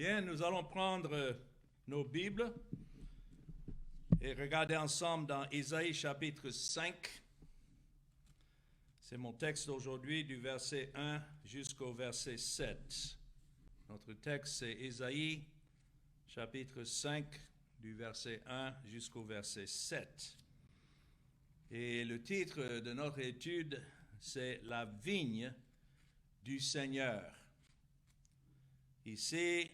Bien, nous allons prendre nos Bibles et regarder ensemble dans Ésaïe chapitre 5. C'est mon texte d'aujourd'hui du verset 1 jusqu'au verset 7. Notre texte c'est Ésaïe chapitre 5 du verset 1 jusqu'au verset 7. Et le titre de notre étude c'est La vigne du Seigneur. Ici,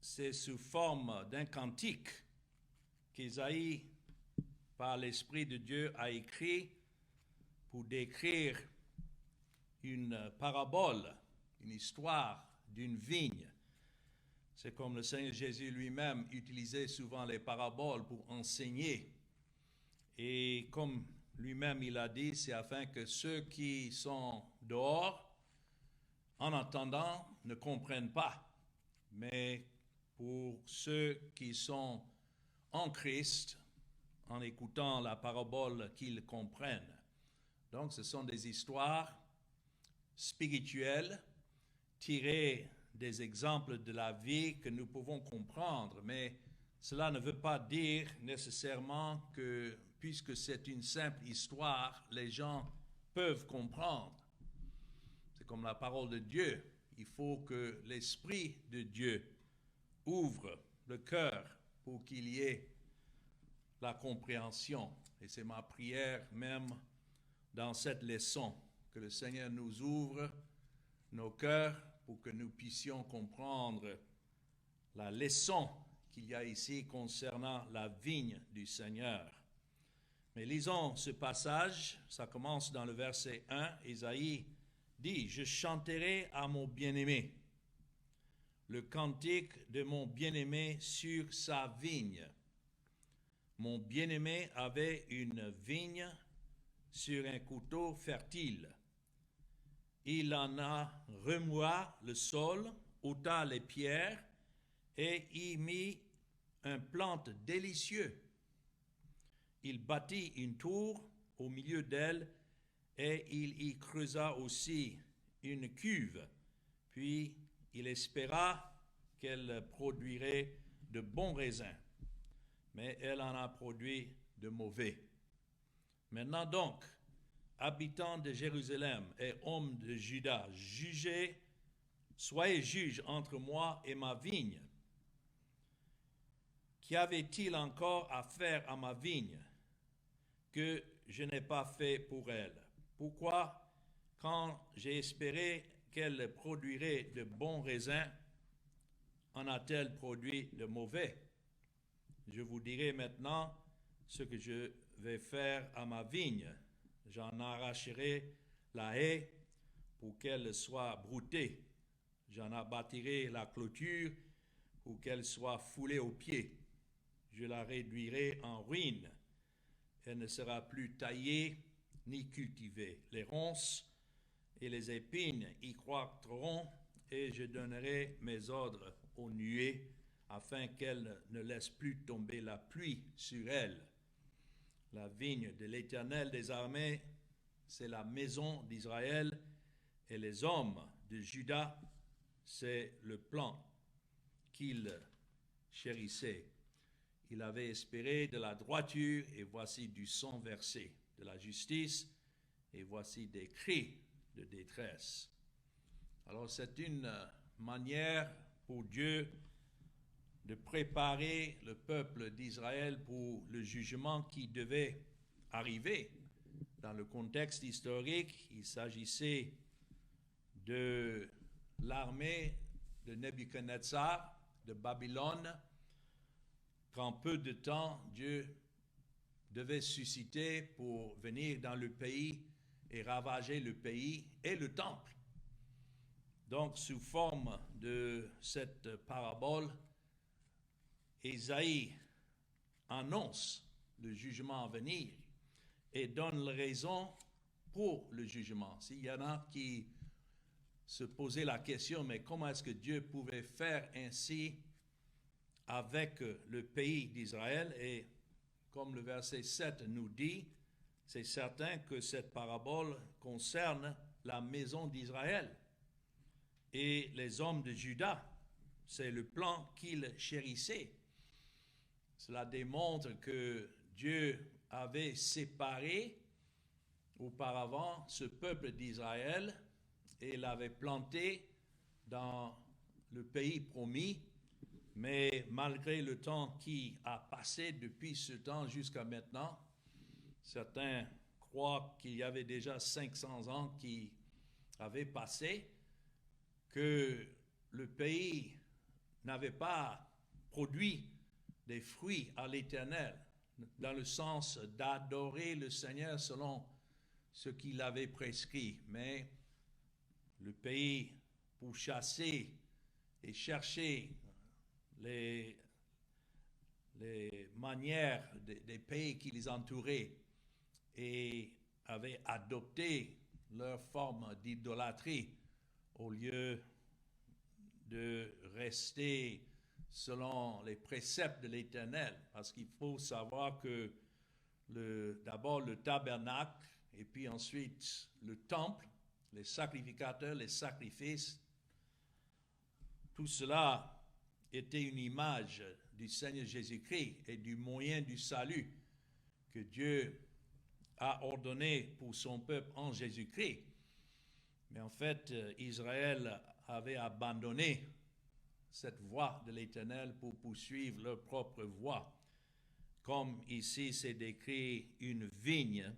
c'est sous forme d'un cantique qu'Ésaïe, par l'Esprit de Dieu, a écrit pour décrire une parabole, une histoire d'une vigne. C'est comme le Seigneur Jésus lui-même utilisait souvent les paraboles pour enseigner. Et comme lui-même il a dit, c'est afin que ceux qui sont dehors, en entendant, ne comprennent pas. Mais pour ceux qui sont en Christ, en écoutant la parabole, qu'ils comprennent. Donc, ce sont des histoires spirituelles tirées des exemples de la vie que nous pouvons comprendre, mais cela ne veut pas dire nécessairement que, puisque c'est une simple histoire, les gens peuvent comprendre. C'est comme la parole de Dieu. Il faut que l'Esprit de Dieu ouvre le cœur pour qu'il y ait la compréhension. Et c'est ma prière même dans cette leçon, que le Seigneur nous ouvre nos cœurs pour que nous puissions comprendre la leçon qu'il y a ici concernant la vigne du Seigneur. Mais lisons ce passage, ça commence dans le verset 1, Ésaïe dit « Je chanterai à mon bien-aimé le cantique de mon bien-aimé sur sa vigne. Mon bien-aimé avait une vigne sur un couteau fertile. Il en a remué le sol, ôta les pierres et y mit un plante délicieux. Il bâtit une tour au milieu d'elle et il y creusa aussi une cuve. Puis il espéra qu'elle produirait de bons raisins, mais elle en a produit de mauvais. Maintenant donc, habitants de Jérusalem et hommes de Juda, jugez, soyez juges entre moi et ma vigne. Qu'avait-il encore à faire à ma vigne que je n'ai pas fait pour elle? Pourquoi, quand j'ai espéré qu'elle produirait de bons raisins, en a-t-elle produit de mauvais? Je vous dirai maintenant ce que je vais faire à ma vigne. J'en arracherai la haie pour qu'elle soit broutée. J'en abattirai la clôture pour qu'elle soit foulée aux pieds. Je la réduirai en ruine. Elle ne sera plus taillée ni cultivée. Les ronces et les épines y croîtront, et je donnerai mes ordres aux nuées, afin qu'elles ne laissent plus tomber la pluie sur elle. La vigne de l'Éternel des armées, c'est la maison d'Israël, et les hommes de Juda, c'est le plan qu'il chérissait. Il avait espéré de la droiture, et voici du sang versé, de la justice, et voici des cris de détresse. Alors c'est une manière pour Dieu de préparer le peuple d'Israël pour le jugement qui devait arriver. Dans le contexte historique, il s'agissait de l'armée de Nebuchadnezzar, de Babylone, qu'en peu de temps, Dieu devait susciter pour venir dans le pays et ravager le pays et le temple. Donc, sous forme de cette parabole, Ésaïe annonce le jugement à venir et donne raison pour le jugement. S'il y en a qui se posaient la question, mais comment est-ce que Dieu pouvait faire ainsi avec le pays d'Israël? Et comme le verset 7 nous dit, c'est certain que cette parabole concerne la maison d'Israël et les hommes de Juda. c'est le plan qu'il chérissait. Cela démontre que Dieu avait séparé auparavant ce peuple d'Israël et l'avait planté dans le pays promis, mais malgré le temps qui a passé depuis ce temps jusqu'à maintenant, certains croient qu'il y avait déjà 500 ans qui avaient passé, que le pays n'avait pas produit des fruits à l'Éternel, dans le sens d'adorer le Seigneur selon ce qu'il avait prescrit. Mais le pays, pour chasser et chercher les manières des pays qui les entouraient et avaient adopté leur forme d'idolâtrie au lieu de rester selon les préceptes de l'Éternel. Parce qu'il faut savoir que d'abord le tabernacle et puis ensuite le temple, les sacrificateurs, les sacrifices, tout cela était une image du Seigneur Jésus-Christ et du moyen du salut que Dieu a ordonné pour son peuple en Jésus-Christ. Mais en fait, Israël avait abandonné cette voie de l'Éternel pour poursuivre leur propre voie. Comme ici c'est décrit une vigne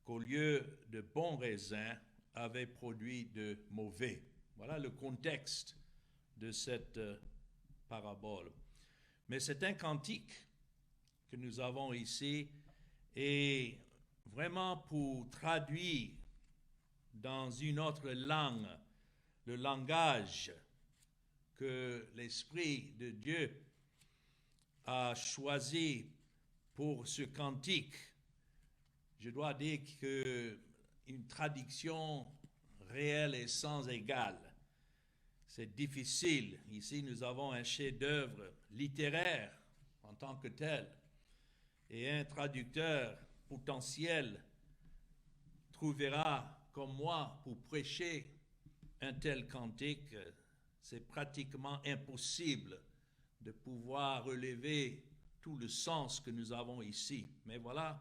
qu'au lieu de bons raisins avait produit de mauvais. Voilà le contexte de cette parabole. Mais c'est un cantique que nous avons ici et vraiment pour traduire dans une autre langue le langage que l'Esprit de Dieu a choisi pour ce cantique. Je dois dire qu'une traduction réelle et sans égale, c'est difficile. Ici, nous avons un chef-d'œuvre littéraire en tant que tel et un traducteur potentiel trouvera comme moi pour prêcher un tel cantique. C'est pratiquement impossible de pouvoir relever tout le sens que nous avons ici. Mais voilà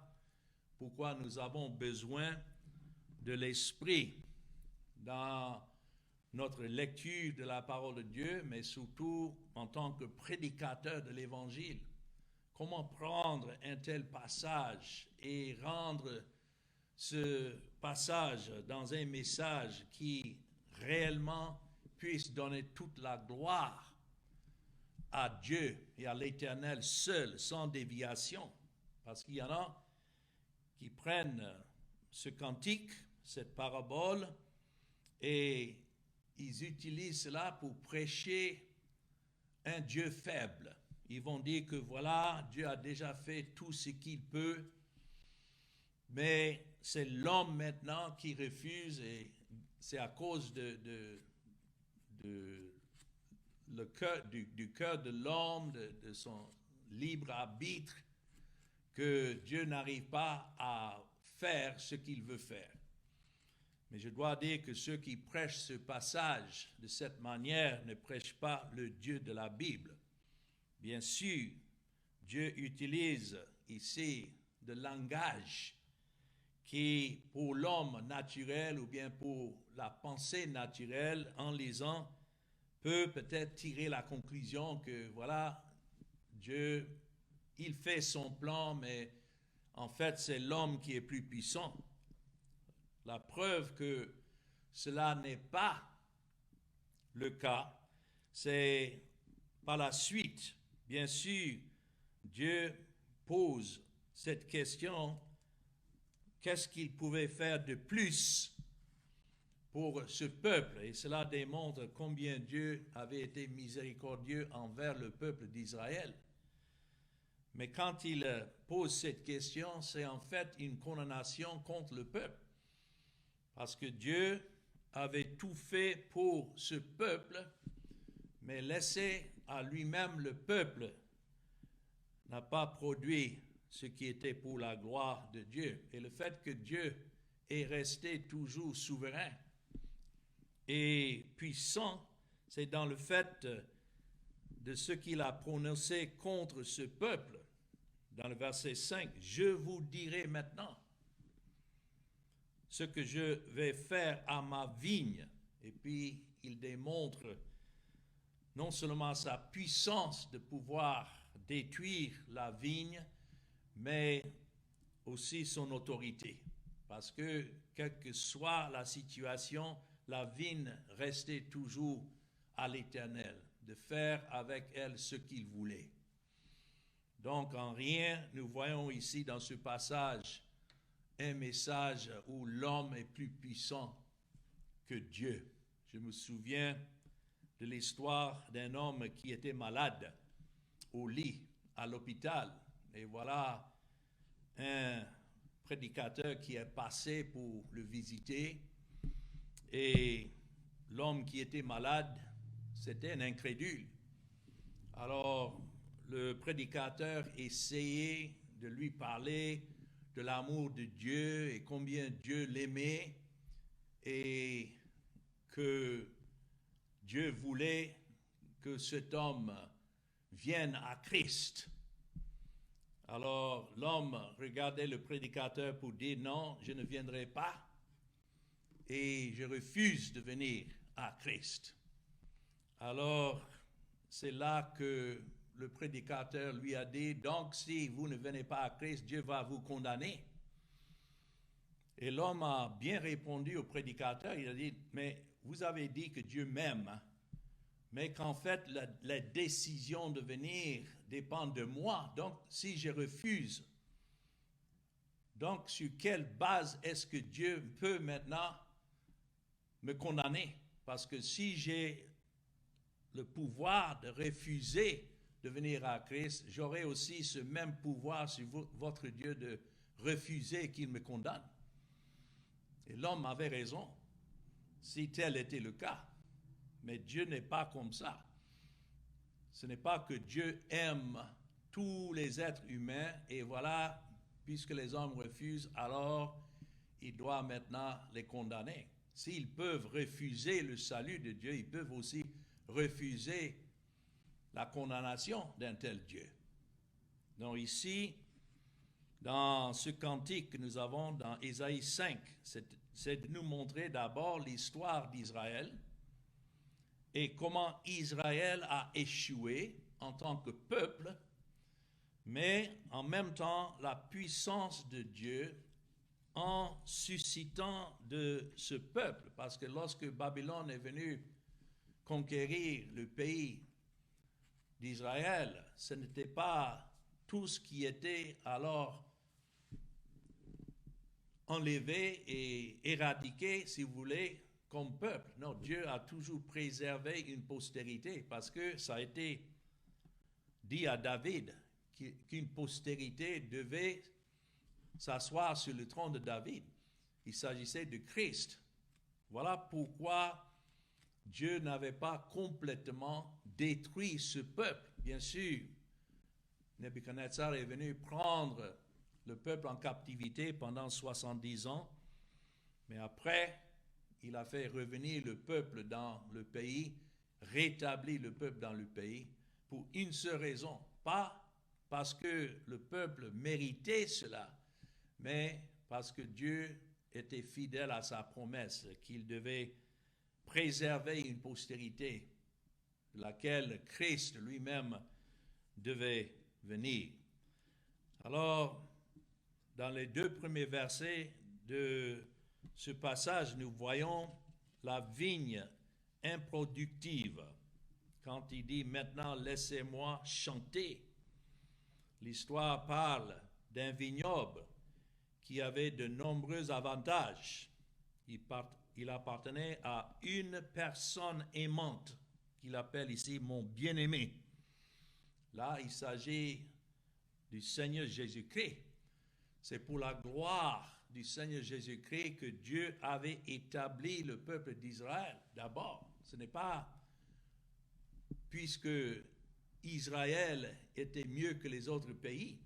pourquoi nous avons besoin de l'Esprit dans notre lecture de la parole de Dieu, mais surtout en tant que prédicateur de l'Évangile. Comment prendre un tel passage et rendre ce passage dans un message qui réellement puisse donner toute la gloire à Dieu et à l'Éternel seul, sans déviation. Parce qu'il y en a qui prennent ce cantique, cette parabole, et ils utilisent cela pour prêcher un Dieu faible. Ils vont dire que voilà, Dieu a déjà fait tout ce qu'il peut, mais c'est l'homme maintenant qui refuse et c'est à cause du cœur de l'homme, de son libre arbitre, que Dieu n'arrive pas à faire ce qu'il veut faire. Mais je dois dire que ceux qui prêchent ce passage de cette manière ne prêchent pas le Dieu de la Bible. Bien sûr, Dieu utilise ici le langage qui, pour l'homme naturel ou bien pour la pensée naturelle, en lisant, peut peut-être tirer la conclusion que, voilà, Dieu, il fait son plan, mais en fait, c'est l'homme qui est plus puissant. La preuve que cela n'est pas le cas, c'est par la suite. Bien sûr, Dieu pose cette question, qu'est-ce qu'il pouvait faire de plus pour ce peuple? Et cela démontre combien Dieu avait été miséricordieux envers le peuple d'Israël. Mais quand il pose cette question, c'est en fait une condamnation contre le peuple. Parce que Dieu avait tout fait pour ce peuple, mais laissé à lui-même le peuple n'a pas produit ce qui était pour la gloire de Dieu. Et le fait que Dieu est resté toujours souverain et puissant, c'est dans le fait de ce qu'il a prononcé contre ce peuple. Dans le verset 5, « Je vous dirai maintenant ce que je vais faire à ma vigne. » Et puis, il démontre non seulement sa puissance de pouvoir détruire la vigne, mais aussi son autorité. Parce que, quelle que soit la situation, la vigne restait toujours à l'Éternel, de faire avec elle ce qu'il voulait. Donc, en rien, nous voyons ici dans ce passage un message où l'homme est plus puissant que Dieu. Je me souviens de l'histoire d'un homme qui était malade au lit, à l'hôpital. Et voilà un prédicateur qui est passé pour le visiter. Et l'homme qui était malade, c'était un incrédule. Alors, le prédicateur essayait de lui parler de l'amour de Dieu et combien Dieu l'aimait et que Dieu voulait que cet homme vienne à Christ. Alors l'homme regardait le prédicateur pour dire non, je ne viendrai pas et je refuse de venir à Christ. Alors c'est là que le prédicateur lui a dit, donc si vous ne venez pas à Christ, Dieu va vous condamner. Et l'homme a bien répondu au prédicateur, il a dit, mais vous avez dit que Dieu m'aime, mais qu'en fait la décision de venir dépend de moi. Donc si je refuse, donc sur quelle base est-ce que Dieu peut maintenant me condamner? Parce que si j'ai le pouvoir de refuser de venir à Christ, j'aurai aussi ce même pouvoir sur votre Dieu de refuser qu'il me condamne. Et l'homme avait raison, si tel était le cas. Mais Dieu n'est pas comme ça. Ce n'est pas que Dieu aime tous les êtres humains et voilà, puisque les hommes refusent, alors il doit maintenant les condamner. S'ils peuvent refuser le salut de Dieu, ils peuvent aussi refuser la condamnation d'un tel Dieu. Donc ici, dans ce cantique que nous avons dans Ésaïe 5, c'est de nous montrer d'abord l'histoire d'Israël et comment Israël a échoué en tant que peuple, mais en même temps la puissance de Dieu en suscitant de ce peuple. Parce que lorsque Babylone est venue conquérir le pays d'Israël, ce n'était pas tout ce qui était alors enlevé et éradiqué, si vous voulez, comme peuple. Non, Dieu a toujours préservé une postérité parce que ça a été dit à David qu'une postérité devait s'asseoir sur le trône de David. Il s'agissait de Christ. Voilà pourquoi Dieu n'avait pas complètement détruit ce peuple. Bien sûr, Nebuchadnezzar est venu prendre le peuple en captivité pendant 70 ans, mais après, il a fait revenir le peuple dans le pays, rétabli le peuple dans le pays, pour une seule raison, pas parce que le peuple méritait cela, mais parce que Dieu était fidèle à sa promesse, qu'il devait préserver une postérité de laquelle Christ lui-même devait venir. Alors, dans les deux premiers versets de ce passage, nous voyons la vigne improductive. Quand il dit « Maintenant, laissez-moi chanter », l'histoire parle d'un vignoble qui avait de nombreux avantages. Il appartenait à une personne aimante, qu'il appelle ici « mon bien-aimé ». Là, il s'agit du Seigneur Jésus-Christ. C'est pour la gloire du Seigneur Jésus-Christ que Dieu avait établi le peuple d'Israël d'abord. Ce n'est pas puisque Israël était mieux que les autres pays.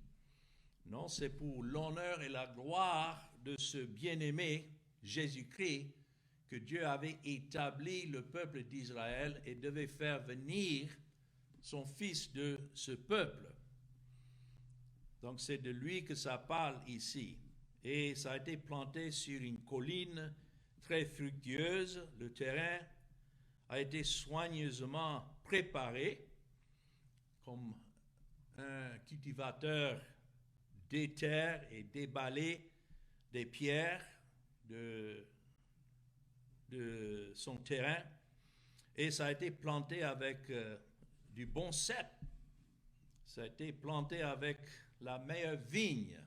Non, c'est pour l'honneur et la gloire de ce bien-aimé Jésus-Christ que Dieu avait établi le peuple d'Israël et devait faire venir son fils de ce peuple. Donc c'est de lui que ça parle ici. Et ça a été planté sur une colline très fructueuse. Le terrain a été soigneusement préparé comme un cultivateur déterre et déballé des pierres de son terrain. Et ça a été planté avec du bon cep. Ça a été planté avec la meilleure vigne.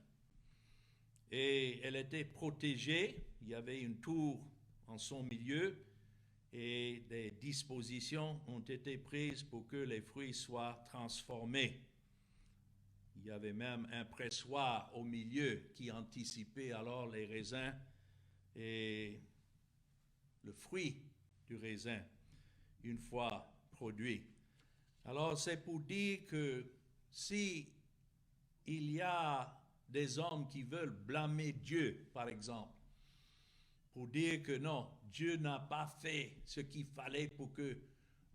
Et elle était protégée. Il y avait une tour en son milieu et des dispositions ont été prises pour que les fruits soient transformés. Il y avait même un pressoir au milieu qui anticipait alors les raisins et le fruit du raisin une fois produit. Alors c'est pour dire que si il y a des hommes qui veulent blâmer Dieu, par exemple, pour dire que non, Dieu n'a pas fait ce qu'il fallait pour que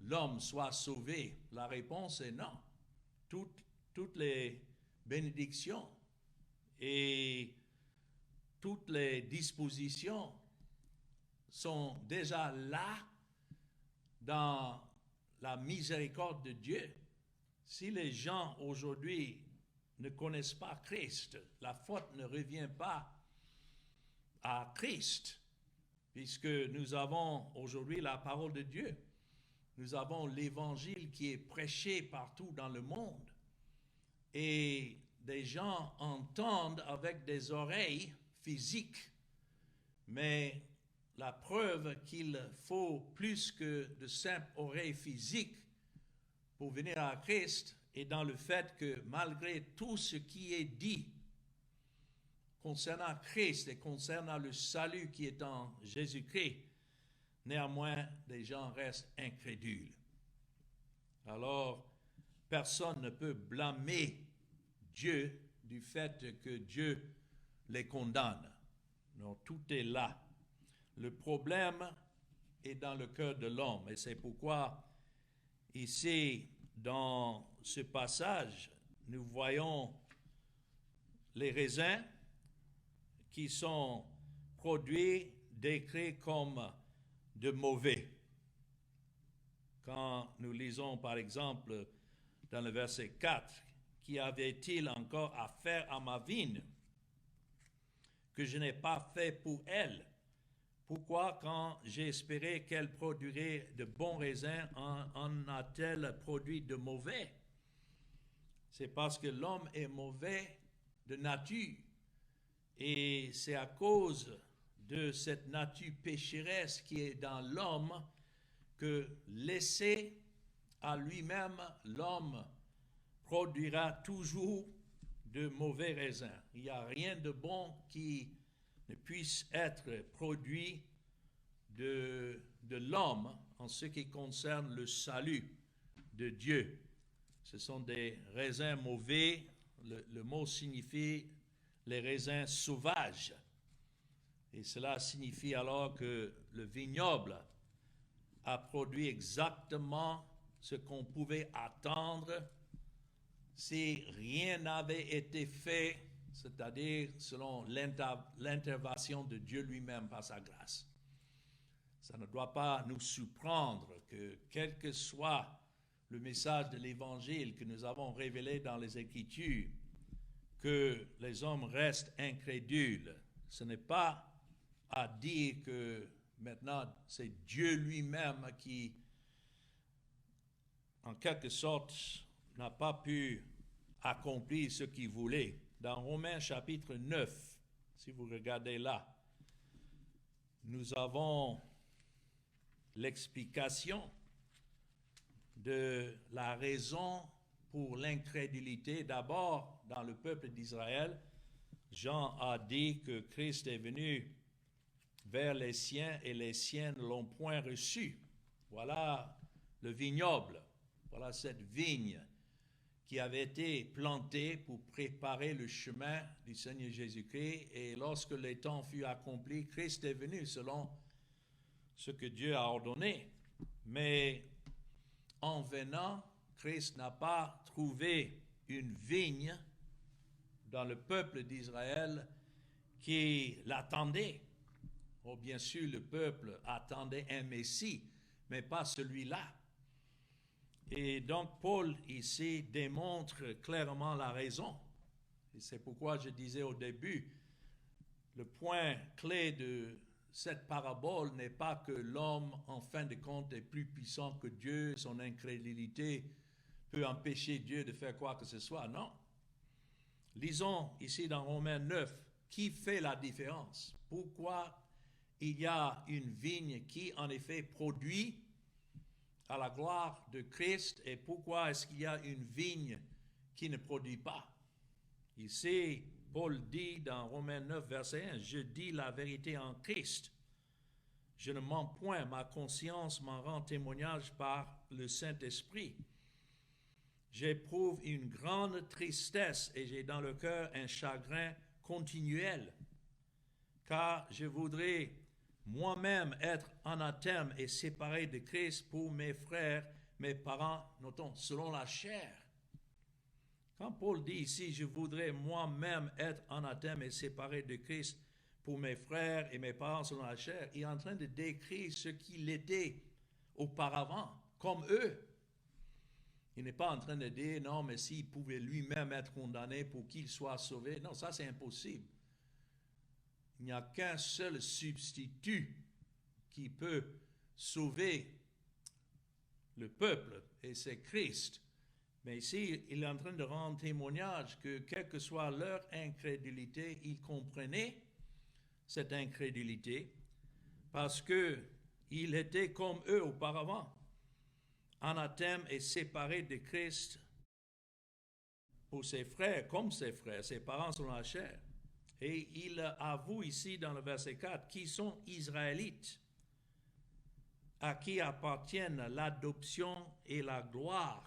l'homme soit sauvé, la réponse est non. Toutes les bénédictions et toutes les dispositions sont déjà là dans la miséricorde de Dieu. Si les gens aujourd'hui ne connaissent pas Christ, la faute ne revient pas à Christ, puisque nous avons aujourd'hui la parole de Dieu. Nous avons l'évangile qui est prêché partout dans le monde. Et des gens entendent avec des oreilles physiques, mais la preuve qu'il faut plus que de simples oreilles physiques pour venir à Christ est dans le fait que malgré tout ce qui est dit concernant Christ et concernant le salut qui est en Jésus-Christ, néanmoins, des gens restent incrédules. Alors, personne ne peut blâmer Dieu du fait que Dieu les condamne. Non, tout est là. Le problème est dans le cœur de l'homme et c'est pourquoi ici, dans ce passage, nous voyons les raisins qui sont produits, décrits comme de mauvais. Quand nous lisons par exemple dans le verset 4, « Qu'y avait-il encore à faire à ma vigne que je n'ai pas fait pour elle? Pourquoi, quand j'ai espéré qu'elle produirait de bons raisins, en a-t-elle produit de mauvais? » C'est parce que l'homme est mauvais de nature. Et c'est à cause de cette nature pécheresse qui est dans l'homme que laissé à lui-même, l'homme produira toujours de mauvais raisins. Il n'y a rien de bon qui ne puisse être produit de l'homme en ce qui concerne le salut de Dieu. Ce sont des raisins mauvais. Le mot signifie les raisins sauvages. Et cela signifie alors que le vignoble a produit exactement ce qu'on pouvait attendre si rien n'avait été fait, c'est-à-dire selon l'intervention de Dieu lui-même par sa grâce. Ça ne doit pas nous surprendre que quel que soit le message de l'Évangile que nous avons révélé dans les Écritures, que les hommes restent incrédules. Ce n'est pas à dire que maintenant c'est Dieu lui-même qui, en quelque sorte, n'a pas pu accomplir ce qu'il voulait. Dans Romains chapitre 9, si vous regardez là, nous avons l'explication de la raison pour l'incrédulité. D'abord, dans le peuple d'Israël, Jean a dit que Christ est venu vers les siens et les siens ne l'ont point reçu. Voilà le vignoble, voilà cette vigne qui avait été plantée pour préparer le chemin du Seigneur Jésus-Christ. Et lorsque le temps fut accompli, Christ est venu selon ce que Dieu a ordonné. Mais en venant, Christ n'a pas trouvé une vigne dans le peuple d'Israël qui l'attendait. Oh, bien sûr, le peuple attendait un Messie, mais pas celui-là. Et donc, Paul, ici, démontre clairement la raison. Et c'est pourquoi je disais au début, le point clé de cette parabole n'est pas que l'homme, en fin de compte, est plus puissant que Dieu, son incrédulité peut empêcher Dieu de faire quoi que ce soit. Non. Lisons ici dans Romains 9, qui fait la différence? Pourquoi il y a une vigne qui, en effet, produit à la gloire de Christ, et pourquoi est-ce qu'il y a une vigne qui ne produit pas? Ici, Paul dit dans Romains 9, verset 1, « Je dis la vérité en Christ. Je ne mens point, ma conscience m'en rend témoignage par le Saint-Esprit. J'éprouve une grande tristesse et j'ai dans le cœur un chagrin continuel, car je voudrais moi-même être anathème et séparé de Christ pour mes frères, mes parents, notons, selon la chair. » Quand Paul dit ici, je voudrais moi-même être anathème et séparé de Christ pour mes frères et mes parents selon la chair, il est en train de décrire ce qu'il était auparavant, comme eux. Il n'est pas en train de dire, non, mais s'il pouvait lui-même être condamné pour qu'il soit sauvé. Non, ça c'est impossible. Il n'y a qu'un seul substitut qui peut sauver le peuple, et c'est Christ. Mais ici, il est en train de rendre témoignage que, quelle que soit leur incrédulité, ils comprenaient cette incrédulité parce qu'ils étaient comme eux auparavant, anathème et séparés de Christ pour ses frères, comme ses frères, ses parents selon la chair. Et il avoue ici dans le verset 4 qui sont Israélites, à qui appartiennent l'adoption et la gloire,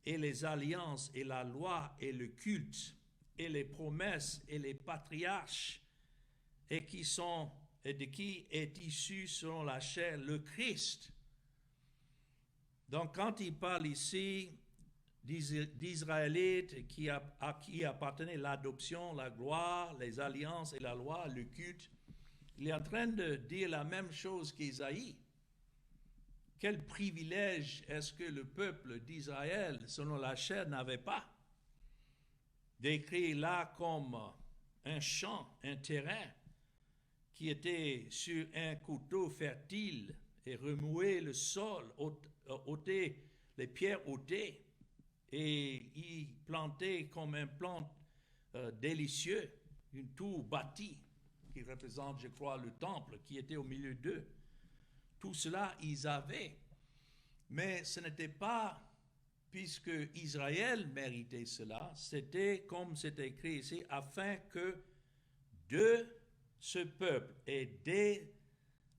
et les alliances et la loi et le culte, et les promesses et les patriarches, et de qui est issu selon la chair le Christ. Donc quand il parle ici d'Israélites à qui appartenait l'adoption, la gloire, les alliances et la loi, le culte, il est en train de dire la même chose qu'Ésaïe. Quel privilège est-ce que le peuple d'Israël, selon la chair, n'avait pas? Décrit là comme un champ, un terrain qui était sur un couteau fertile et remuer le sol, ôter les pierres ôtées et y planter comme un plant délicieux, une tour bâtie qui représente, je crois, le temple qui était au milieu d'eux. Tout cela, ils avaient. Mais ce n'était pas, puisque Israël méritait cela, c'était, comme c'est écrit ici, afin que de ce peuple et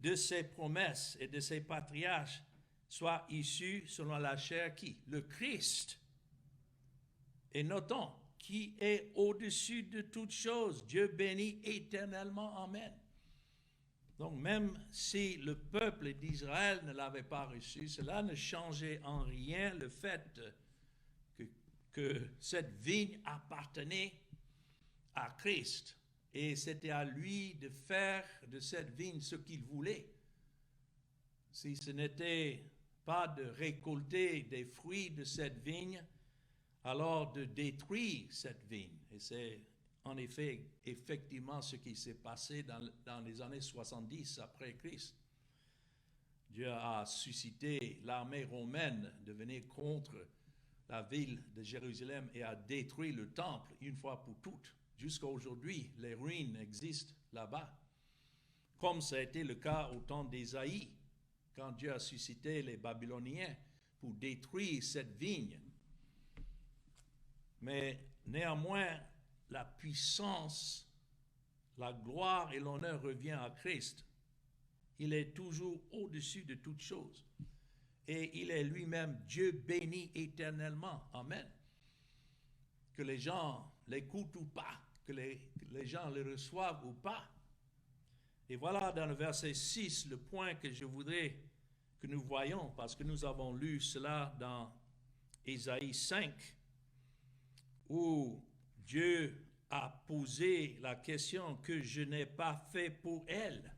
de ses promesses et de ses patriarches soit issu selon la chair qui? Le Christ. Et notons, qui est au-dessus de toutes choses, Dieu béni éternellement. Amen. Donc même si le peuple d'Israël ne l'avait pas reçu, cela ne changeait en rien le fait que cette vigne appartenait à Christ. Et c'était à lui de faire de cette vigne ce qu'il voulait. Si ce n'était pas de récolter des fruits de cette vigne, alors de détruire cette vigne. Et c'est en effet, effectivement, ce qui s'est passé dans les années 70 après Christ. Dieu a suscité l'armée romaine de venir contre la ville de Jérusalem et a détruit le temple une fois pour toutes. Jusqu'à aujourd'hui, les ruines existent là-bas. Comme ça a été le cas au temps d'Ésaïe, quand Dieu a suscité les Babyloniens pour détruire cette vigne. Mais néanmoins, la puissance, la gloire et l'honneur revient à Christ. Il est toujours au-dessus de toutes choses. Et il est lui-même Dieu béni éternellement. Amen. Que les gens l'écoutent ou pas, que les gens le reçoivent ou pas. Et voilà dans le verset 6 le point que je voudrais que nous voyons, parce que nous avons lu cela dans Ésaïe 5, où Dieu a posé la question que je n'ai pas fait pour elle.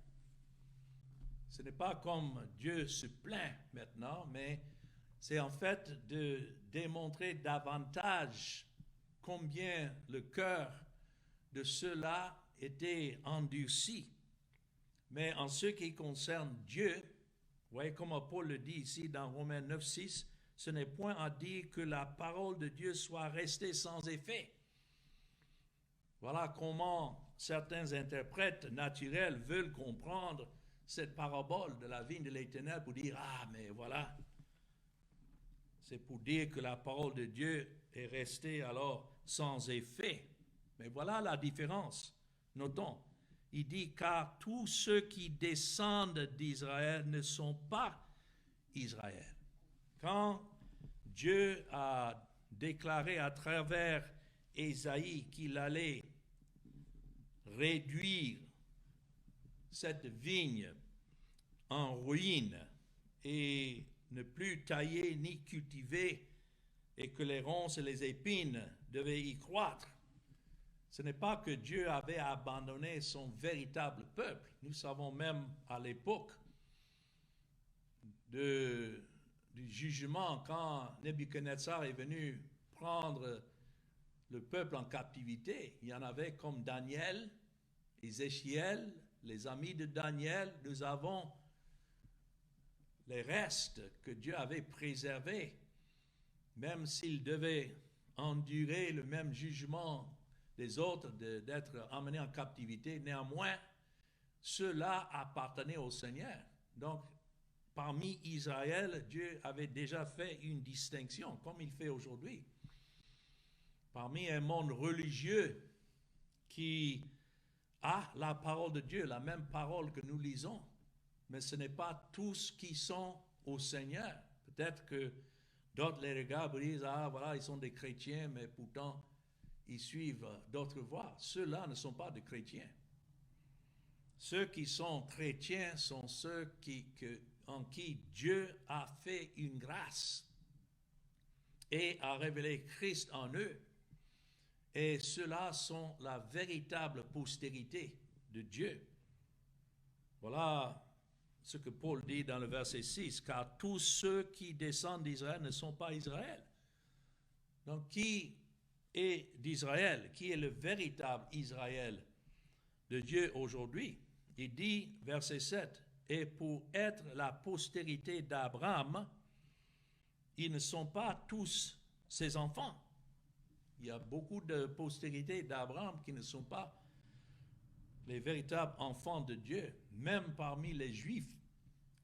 Ce n'est pas comme Dieu se plaint maintenant, mais c'est en fait de démontrer davantage combien le cœur de ceux-là était endurci. Mais en ce qui concerne Dieu, vous voyez comme Paul le dit ici dans Romains 9, 6, ce n'est point à dire que la parole de Dieu soit restée sans effet. Voilà comment certains interprètes naturels veulent comprendre cette parabole de la vigne de l'Éternel pour dire, ah, mais voilà, c'est pour dire que la parole de Dieu est restée alors sans effet. Mais voilà la différence. Notons, il dit, car tous ceux qui descendent d'Israël ne sont pas Israël. Quand Dieu a déclaré à travers Ésaïe qu'il allait réduire cette vigne en ruine et ne plus tailler ni cultiver, et que les ronces et les épines devaient y croître, ce n'est pas que Dieu avait abandonné son véritable peuple. Nous savons même à l'époque du jugement, quand Nebuchadnezzar est venu prendre le peuple en captivité, il y en avait comme Daniel, Ézéchiel, les amis de Daniel. Nous avons les restes que Dieu avait préservés, même s'ils devaient endurer le même jugement des autres, d'être emmenés en captivité. Néanmoins, ceux-là appartenaient au Seigneur. Donc, parmi Israël, Dieu avait déjà fait une distinction, comme il fait aujourd'hui. Parmi un monde religieux qui a la parole de Dieu, la même parole que nous lisons, mais ce n'est pas tous qui sont au Seigneur. Peut-être que d'autres les regardent et disent, ah voilà, ils sont des chrétiens, mais pourtant ils suivent d'autres voies. Ceux-là ne sont pas des chrétiens. Ceux qui sont chrétiens sont ceux en qui Dieu a fait une grâce et a révélé Christ en eux. Et ceux-là sont la véritable postérité de Dieu. Voilà ce que Paul dit dans le verset 6, car tous ceux qui descendent d'Israël ne sont pas Israël. Donc, qui est d'Israël? Qui est le véritable Israël de Dieu aujourd'hui? Il dit, verset 7, et pour être la postérité d'Abraham, ils ne sont pas tous ses enfants. Il y a beaucoup de postérités d'Abraham qui ne sont pas les véritables enfants de Dieu, même parmi les Juifs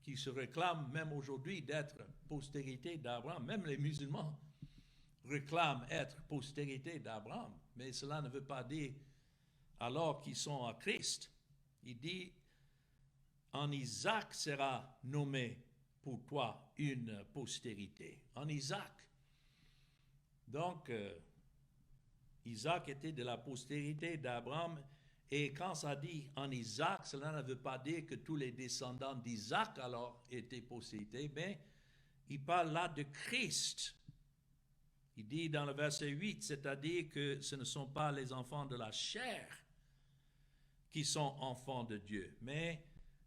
qui se réclament même aujourd'hui d'être postérité d'Abraham. Même les musulmans réclament être postérité d'Abraham, mais cela ne veut pas dire alors qu'ils sont en Christ. Il dit, en Isaac sera nommé pour toi une postérité. En Isaac. Donc, Isaac était de la postérité d'Abraham, et quand ça dit en Isaac, cela ne veut pas dire que tous les descendants d'Isaac alors étaient postérités, mais il parle là de Christ. Il dit dans le verset 8, c'est-à-dire que ce ne sont pas les enfants de la chair qui sont enfants de Dieu, mais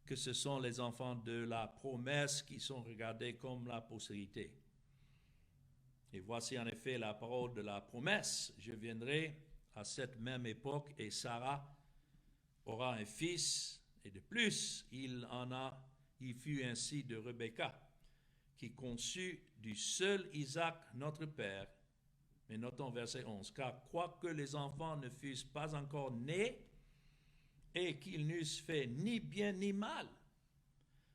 que ce sont les enfants de la promesse qui sont regardés comme la postérité. Et voici en effet la parole de la promesse. Je viendrai à cette même époque et Sarah aura un fils, et de plus, il fut ainsi de Rebecca, qui conçut du seul Isaac notre père. Mais notons verset 11, car quoique les enfants ne fussent pas encore nés, et qu'ils n'eussent fait ni bien ni mal,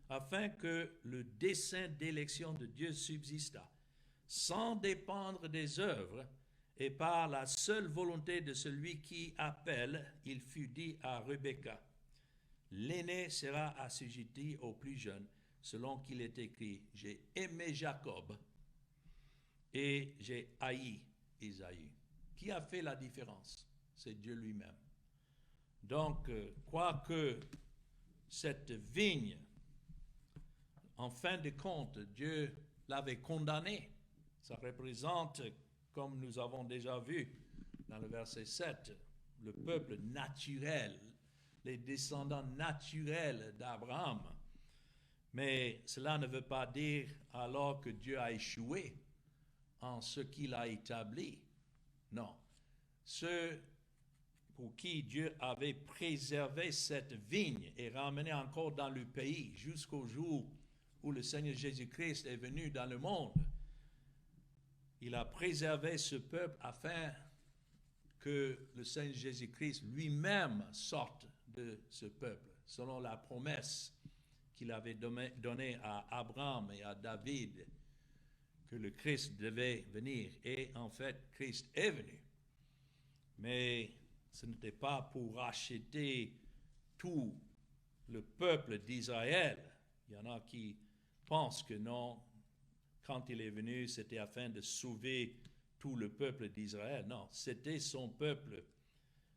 afin que le dessein d'élection de Dieu subsistât, sans dépendre des œuvres, et par la seule volonté de celui qui appelle, il fut dit à Rebecca, l'aîné sera assujetti au plus jeune, selon qu'il est écrit, j'ai aimé Jacob et j'ai haï Isaïe. Qui a fait la différence? C'est Dieu lui-même. Donc, quoique cette vigne, en fin de compte, Dieu l'avait condamné. Ça représente, comme nous avons déjà vu dans le verset 7, le peuple naturel, les descendants naturels d'Abraham. Mais cela ne veut pas dire alors que Dieu a échoué en ce qu'il a établi. Non. Ceux pour qui Dieu avait préservé cette vigne et ramené encore dans le pays jusqu'au jour où le Seigneur Jésus-Christ est venu dans le monde, il a préservé ce peuple afin que le Seigneur Jésus-Christ lui-même sorte de ce peuple, selon la promesse qu'il avait donnée à Abraham et à David, que le Christ devait venir. Et en fait, Christ est venu. Mais ce n'était pas pour racheter tout le peuple d'Israël. Il y en a qui pensent que non, quand il est venu, c'était afin de sauver tout le peuple d'Israël. Non, c'était son peuple,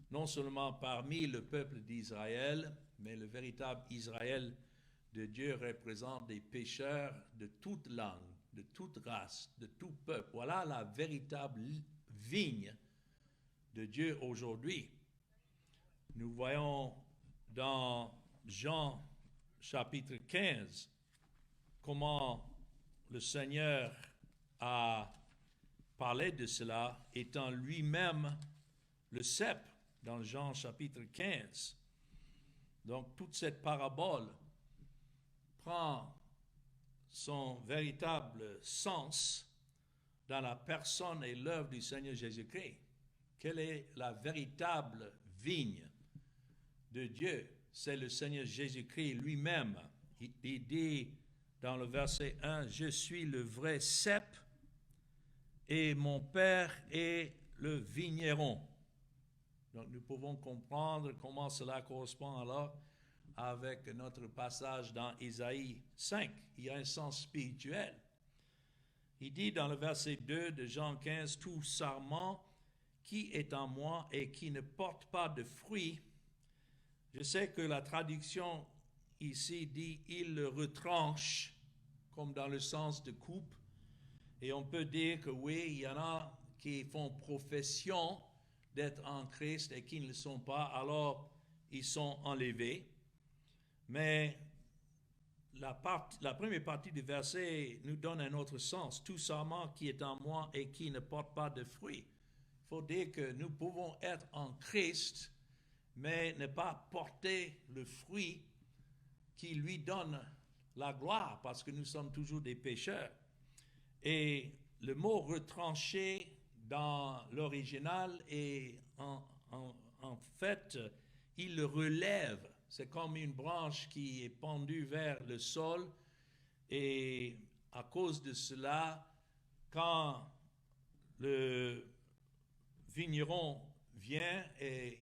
non seulement parmi le peuple d'Israël, mais le véritable Israël de Dieu représente des pécheurs de toute langue, de toute race, de tout peuple. Voilà la véritable vigne de Dieu aujourd'hui. Nous voyons dans Jean chapitre 15 comment le Seigneur a parlé de cela, étant lui-même le cep dans Jean chapitre 15. Donc toute cette parabole prend son véritable sens dans la personne et l'œuvre du Seigneur Jésus-Christ. Quelle est la véritable vigne de Dieu? C'est le Seigneur Jésus-Christ lui-même. Il dit dans le verset 1, « Je suis le vrai cep et mon Père est le vigneron. » Donc nous pouvons comprendre comment cela correspond alors avec notre passage dans Isaïe 5. Il y a un sens spirituel. Il dit dans le verset 2 de Jean 15, « Tout sarment qui est en moi et qui ne porte pas de fruits. » Je sais que la traduction ici dit « il le retranche », comme dans le sens de coupe. Et on peut dire que oui, il y en a qui font profession d'être en Christ et qui ne le sont pas, alors ils sont enlevés. Mais la première partie du verset nous donne un autre sens. « Tout sarment qui est en moi et qui ne porte pas de fruits. » Il faut dire que nous pouvons être en Christ, mais ne pas porter le fruit qui lui donne la gloire, parce que nous sommes toujours des pécheurs. Et le mot retranché dans l'original est en fait, il le relève. C'est comme une branche qui est pendue vers le sol. Et à cause de cela, quand le vigneron vient et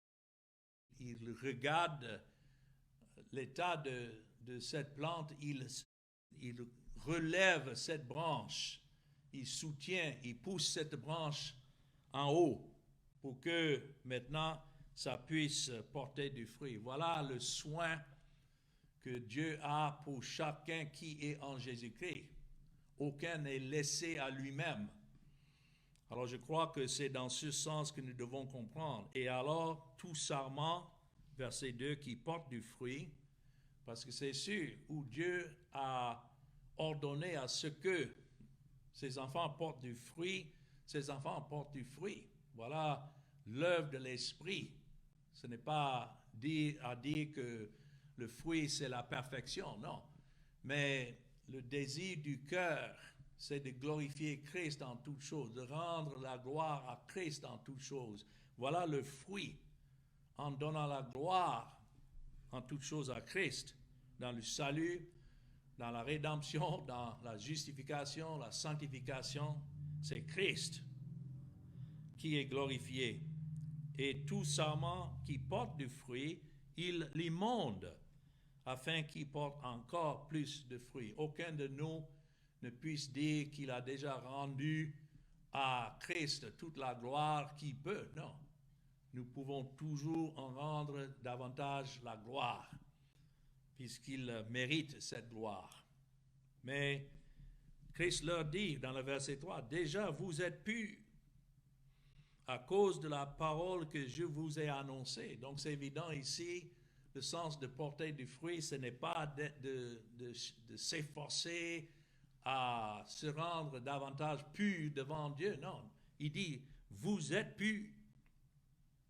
il regarde l'état de cette plante, il relève cette branche, il soutient, il pousse cette branche en haut pour que maintenant ça puisse porter du fruit. Voilà le soin que Dieu a pour chacun qui est en Jésus-Christ. Aucun n'est laissé à lui-même. Alors je crois que c'est dans ce sens que nous devons comprendre. Et alors, tout sarment, verset 2, qui porte du fruit, parce que c'est sûr, où Dieu a ordonné à ce que ses enfants portent du fruit, ses enfants portent du fruit. Voilà l'œuvre de l'Esprit. Ce n'est pas à dire que le fruit, c'est la perfection, non. Mais le désir du cœur, c'est de glorifier Christ en toutes choses, de rendre la gloire à Christ en toutes choses. Voilà le fruit, en donnant la gloire en toutes choses à Christ, dans le salut, dans la rédemption, dans la justification, la sanctification. C'est Christ qui est glorifié. Et tout sarment qui porte du fruit, il l'immonde, afin qu'il porte encore plus de fruits. Aucun de nous ne puisse dire qu'il a déjà rendu à Christ toute la gloire qu'il peut. Non. Nous pouvons toujours en rendre davantage la gloire. puisqu'ils méritent cette gloire. Mais Christ leur dit dans le verset 3, déjà vous êtes purs à cause de la parole que je vous ai annoncée. Donc c'est évident ici, le sens de porter du fruit, ce n'est pas de s'efforcer à se rendre davantage pur devant Dieu. Non, il dit, vous êtes purs.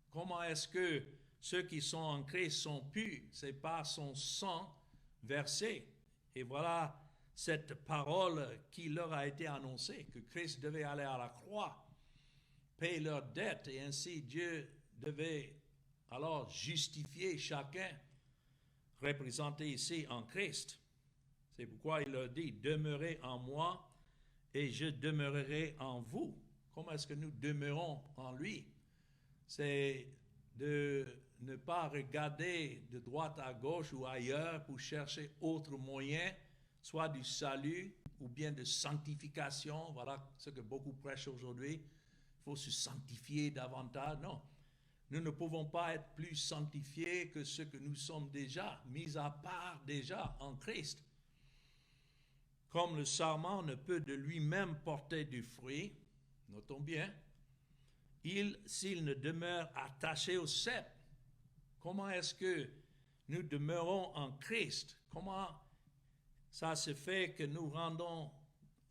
Comment est-ce que ceux qui sont en Christ sont purs? C'est par son sang versé. Et voilà cette parole qui leur a été annoncée, que Christ devait aller à la croix, payer leurs dettes, et ainsi Dieu devait alors justifier chacun représenté ici en Christ. C'est pourquoi il leur dit, demeurez en moi et je demeurerai en vous. Comment est-ce que nous demeurons en lui? C'est de ne pas regarder de droite à gauche ou ailleurs pour chercher autre moyen, soit du salut ou bien de sanctification. Voilà ce que beaucoup prêchent aujourd'hui. Il faut se sanctifier davantage. Non, nous ne pouvons pas être plus sanctifiés que ce que nous sommes déjà, mis à part déjà en Christ. Comme le sarment ne peut de lui-même porter du fruit, notons bien, s'il ne demeure attaché au cep, comment est-ce que nous demeurons en Christ? Comment ça se fait que nous rendons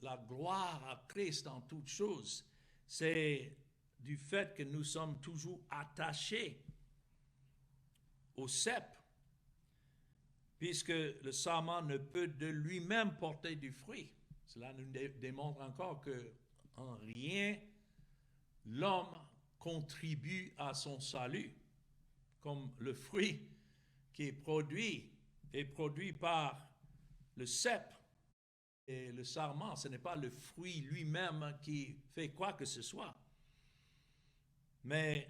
la gloire à Christ en toutes choses? C'est du fait que nous sommes toujours attachés au cep, puisque le sarment ne peut de lui-même porter du fruit. Cela nous démontre encore que en rien l'homme contribue à son salut, comme le fruit qui est produit par le cep et le sarment. Ce n'est pas le fruit lui-même qui fait quoi que ce soit. Mais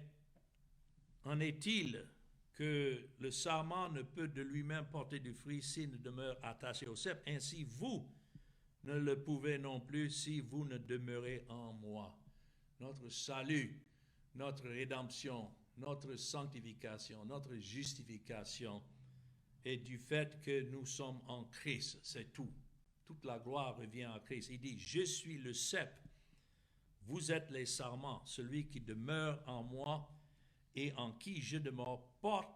en est-il que le sarment ne peut de lui-même porter du fruit s'il ne demeure attaché au cep. Ainsi, vous ne le pouvez non plus si vous ne demeurez en moi. Notre salut, notre rédemption, notre sanctification, notre justification est du fait que nous sommes en Christ. C'est tout. Toute la gloire revient à Christ. Il dit, je suis le cep, vous êtes les sarments, celui qui demeure en moi et en qui je demeure porte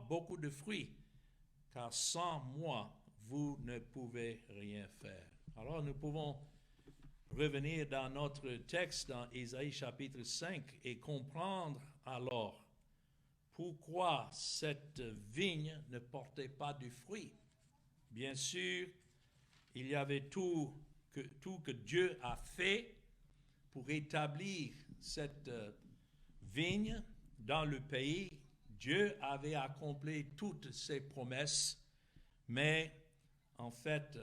beaucoup de fruits, car sans moi, vous ne pouvez rien faire. Alors nous pouvons revenir dans notre texte, dans Ésaïe chapitre 5, et comprendre alors pourquoi cette vigne ne portait pas du fruit. Bien sûr, il y avait tout que Dieu a fait pour établir cette vigne dans le pays. Dieu avait accompli toutes ses promesses, mais en fait,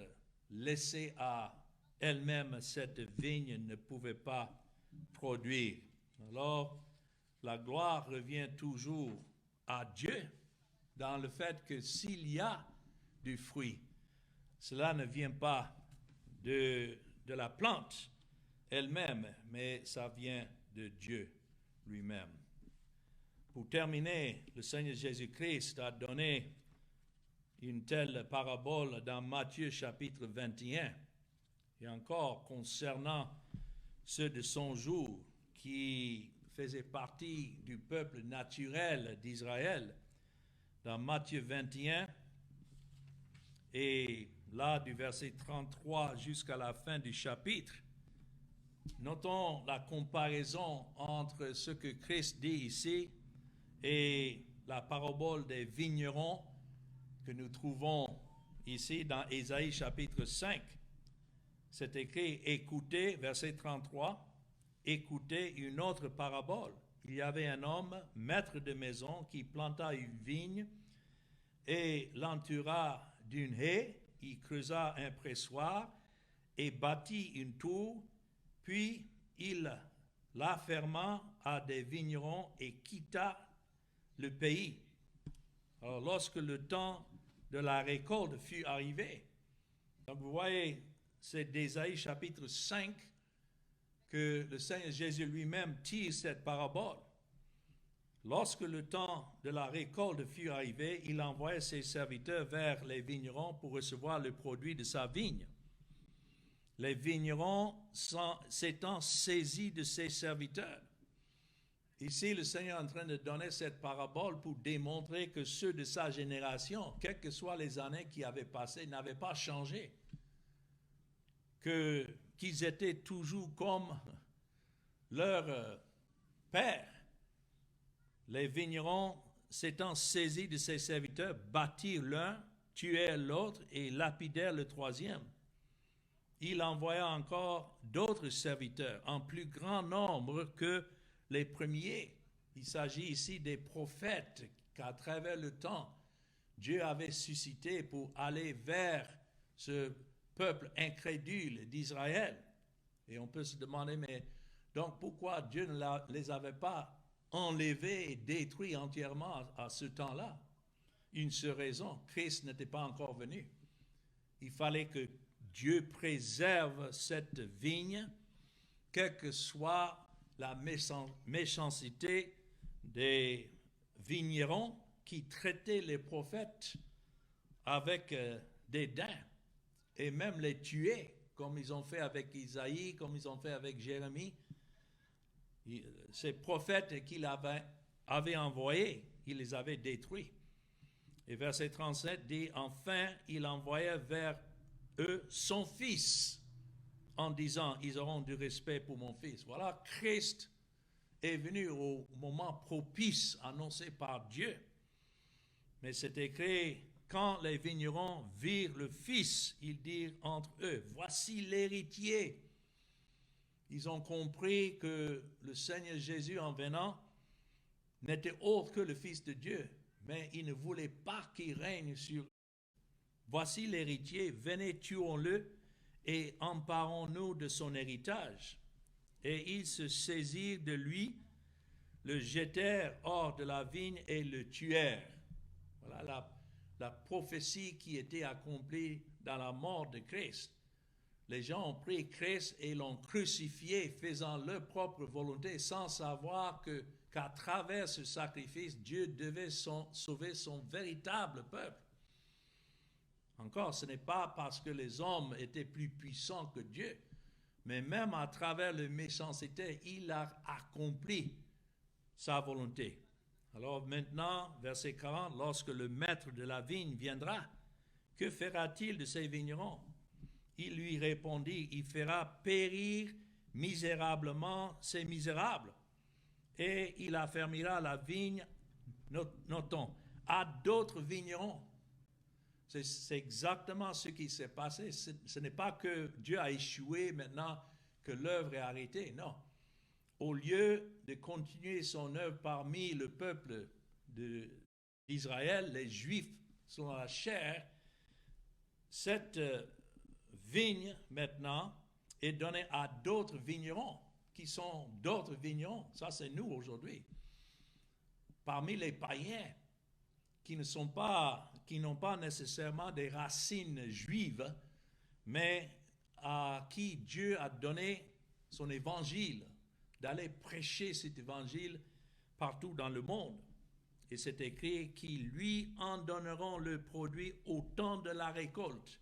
laissée à elle-même, cette vigne ne pouvait pas produire. Alors, la gloire revient toujours à Dieu dans le fait que s'il y a du fruit, cela ne vient pas de la plante elle-même, mais ça vient de Dieu lui-même. Pour terminer, le Seigneur Jésus-Christ a donné une telle parabole dans Matthieu chapitre 21. Et encore concernant ceux de son jour qui faisaient partie du peuple naturel d'Israël, dans Matthieu 21, et là du verset 33 jusqu'à la fin du chapitre, notons la comparaison entre ce que Christ dit ici et la parabole des vignerons que nous trouvons ici dans Ésaïe chapitre 5. C'est écrit, écoutez, verset 33, écoutez une autre parabole. Il y avait un homme, maître de maison, qui planta une vigne et l'entoura d'une haie. Il creusa un pressoir et bâtit une tour, puis il la ferma à des vignerons et quitta le pays. Alors, lorsque le temps de la récolte fut arrivé, donc vous voyez, c'est d'Ésaïe chapitre 5 que le Seigneur Jésus lui-même tire cette parabole. lorsque le temps de la récolte fut arrivé, il envoya ses serviteurs vers les vignerons pour recevoir le produit de sa vigne. Les vignerons s'étant saisis de ses serviteurs. Ici, le Seigneur est en train de donner cette parabole pour démontrer que ceux de sa génération, quelles que soient les années qui avaient passé, n'avaient pas changé. Qu'ils étaient toujours comme leur père. Les vignerons, s'étant saisis de ses serviteurs, battirent l'un, tuèrent l'autre et lapidèrent le troisième. Il envoya encore d'autres serviteurs, en plus grand nombre que les premiers. Il s'agit ici des prophètes qu'à travers le temps, Dieu avait suscité pour aller vers ce peuple incrédule d'Israël. Et on peut se demander, mais donc pourquoi Dieu ne les avait pas enlevés et détruits entièrement à ce temps-là? Une seule raison, Christ n'était pas encore venu. Il fallait que Dieu préserve cette vigne, quelle que soit la méchanceté des vignerons qui traitaient les prophètes avec dédain et même les tuaient, comme ils ont fait avec Isaïe, comme ils ont fait avec Jérémie. Ces prophètes qu'il avait envoyés, il les avait détruits. Et verset 37 dit, enfin, il envoya vers eux son fils, en disant, ils auront du respect pour mon fils. Voilà, Christ est venu au moment propice annoncé par Dieu. Mais c'est écrit, quand les vignerons virent le fils, ils dirent entre eux, voici l'héritier. Ils ont compris que le Seigneur Jésus, en venant, n'était autre que le Fils de Dieu, mais il ne voulait pas qu'il règne sur eux. Voici l'héritier, venez, tuons-le et emparons-nous de son héritage. Et ils se saisirent de lui, le jetèrent hors de la vigne et le tuèrent. Voilà la prophétie qui était accomplie dans la mort de Christ. Les gens ont pris Christ et l'ont crucifié, faisant leur propre volonté, sans savoir qu'à travers ce sacrifice, Dieu devait sauver son véritable peuple. Encore, ce n'est pas parce que les hommes étaient plus puissants que Dieu, mais même à travers la méchanceté, il a accompli sa volonté. Alors maintenant, verset 40, lorsque le maître de la vigne viendra, que fera-t-il de ces vignerons? Il lui répondit, il fera périr misérablement ces misérables, et il affermira la vigne, notons, à d'autres vignerons. C'est exactement ce qui s'est passé. Ce n'est pas que Dieu a échoué maintenant, que l'œuvre est arrêtée. Non. Au lieu de continuer son œuvre parmi le peuple d'Israël, les Juifs sont à la chair, cette vigne maintenant est donnée à d'autres vignerons, qui sont d'autres vignerons. Ça, c'est nous aujourd'hui. Parmi les païens, qui n'ont pas nécessairement des racines juives, mais à qui Dieu a donné son évangile, d'aller prêcher cet évangile partout dans le monde. Et c'est écrit qu'ils lui en donneront le produit au temps de la récolte.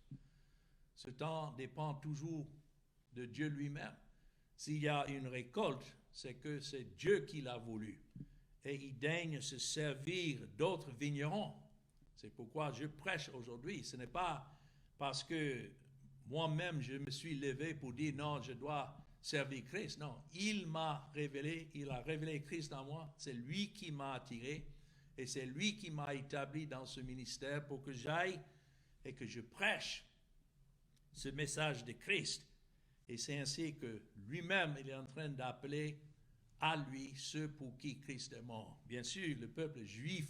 Ce temps dépend toujours de Dieu lui-même. S'il y a une récolte, c'est que c'est Dieu qui l'a voulu. Et il daigne se servir d'autres vignerons. C'est pourquoi je prêche aujourd'hui. Ce n'est pas parce que moi-même je me suis levé pour dire non, je dois servir Christ. Non, il a révélé Christ en moi. C'est lui qui m'a attiré et c'est lui qui m'a établi dans ce ministère pour que j'aille et que je prêche ce message de Christ. Et c'est ainsi que lui-même, il est en train d'appeler à lui ceux pour qui Christ est mort. Bien sûr, le peuple juif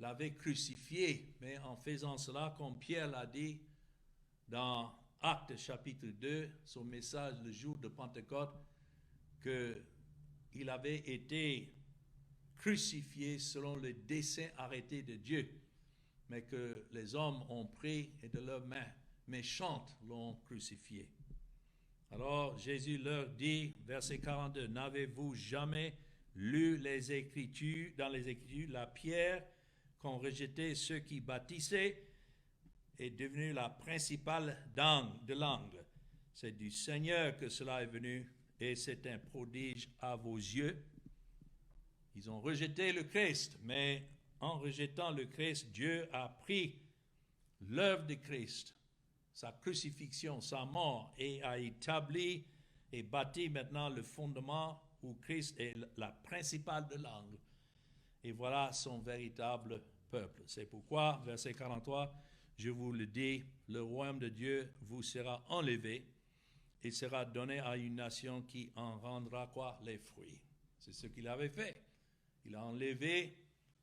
l'avait crucifié, mais en faisant cela, comme Pierre l'a dit dans Actes chapitre 2, son message le jour de Pentecôte, qu'il avait été crucifié selon le dessein arrêté de Dieu, mais que les hommes ont pris et de leurs mains méchantes l'ont crucifié. Alors Jésus leur dit, verset 42, « N'avez-vous jamais lu les Écritures, dans les Écritures, la pierre qu'ont rejeté ceux qui bâtissaient est devenue la principale de l'angle. C'est du Seigneur que cela est venu et c'est un prodige à vos yeux. Ils ont rejeté le Christ, mais en rejetant le Christ, Dieu a pris l'œuvre de Christ, sa crucifixion, sa mort, et a établi et bâti maintenant le fondement où Christ est la principale de l'angle. Et voilà son véritable peuple. C'est pourquoi, verset 43, je vous le dis, le royaume de Dieu vous sera enlevé et sera donné à une nation qui en rendra quoi? Les fruits. C'est ce qu'il avait fait. Il a enlevé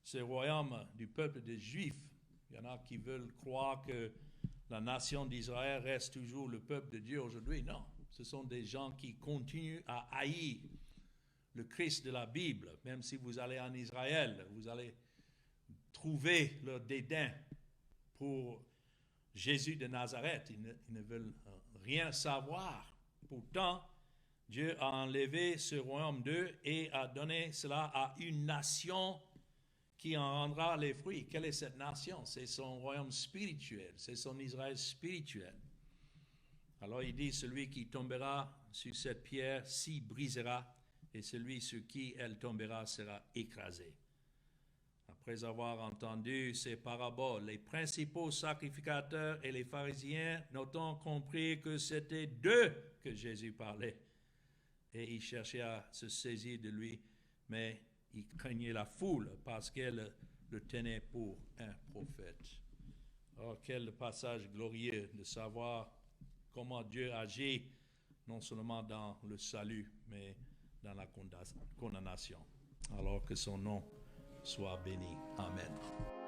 ce royaume du peuple des Juifs. Il y en a qui veulent croire que la nation d'Israël reste toujours le peuple de Dieu aujourd'hui. Non, ce sont des gens qui continuent à haïr le Christ de la Bible. Même si vous allez en Israël, vous allez trouver leur dédain pour Jésus de Nazareth. Ils ne veulent rien savoir. Pourtant, Dieu a enlevé ce royaume d'eux et a donné cela à une nation qui en rendra les fruits. Quelle est cette nation? C'est son royaume spirituel, c'est son Israël spirituel. Alors il dit, celui qui tombera sur cette pierre s'y brisera, et celui sur qui elle tombera sera écrasé. Après avoir entendu ces paraboles, les principaux sacrificateurs et les pharisiens n'ont compris que c'était d'eux que Jésus parlait. Et ils cherchaient à se saisir de lui, mais ils craignaient la foule parce qu'elle le tenait pour un prophète. Oh, quel passage glorieux de savoir comment Dieu agit, non seulement dans le salut, mais dans la condamnation. Alors que son nom soit béni. Amen.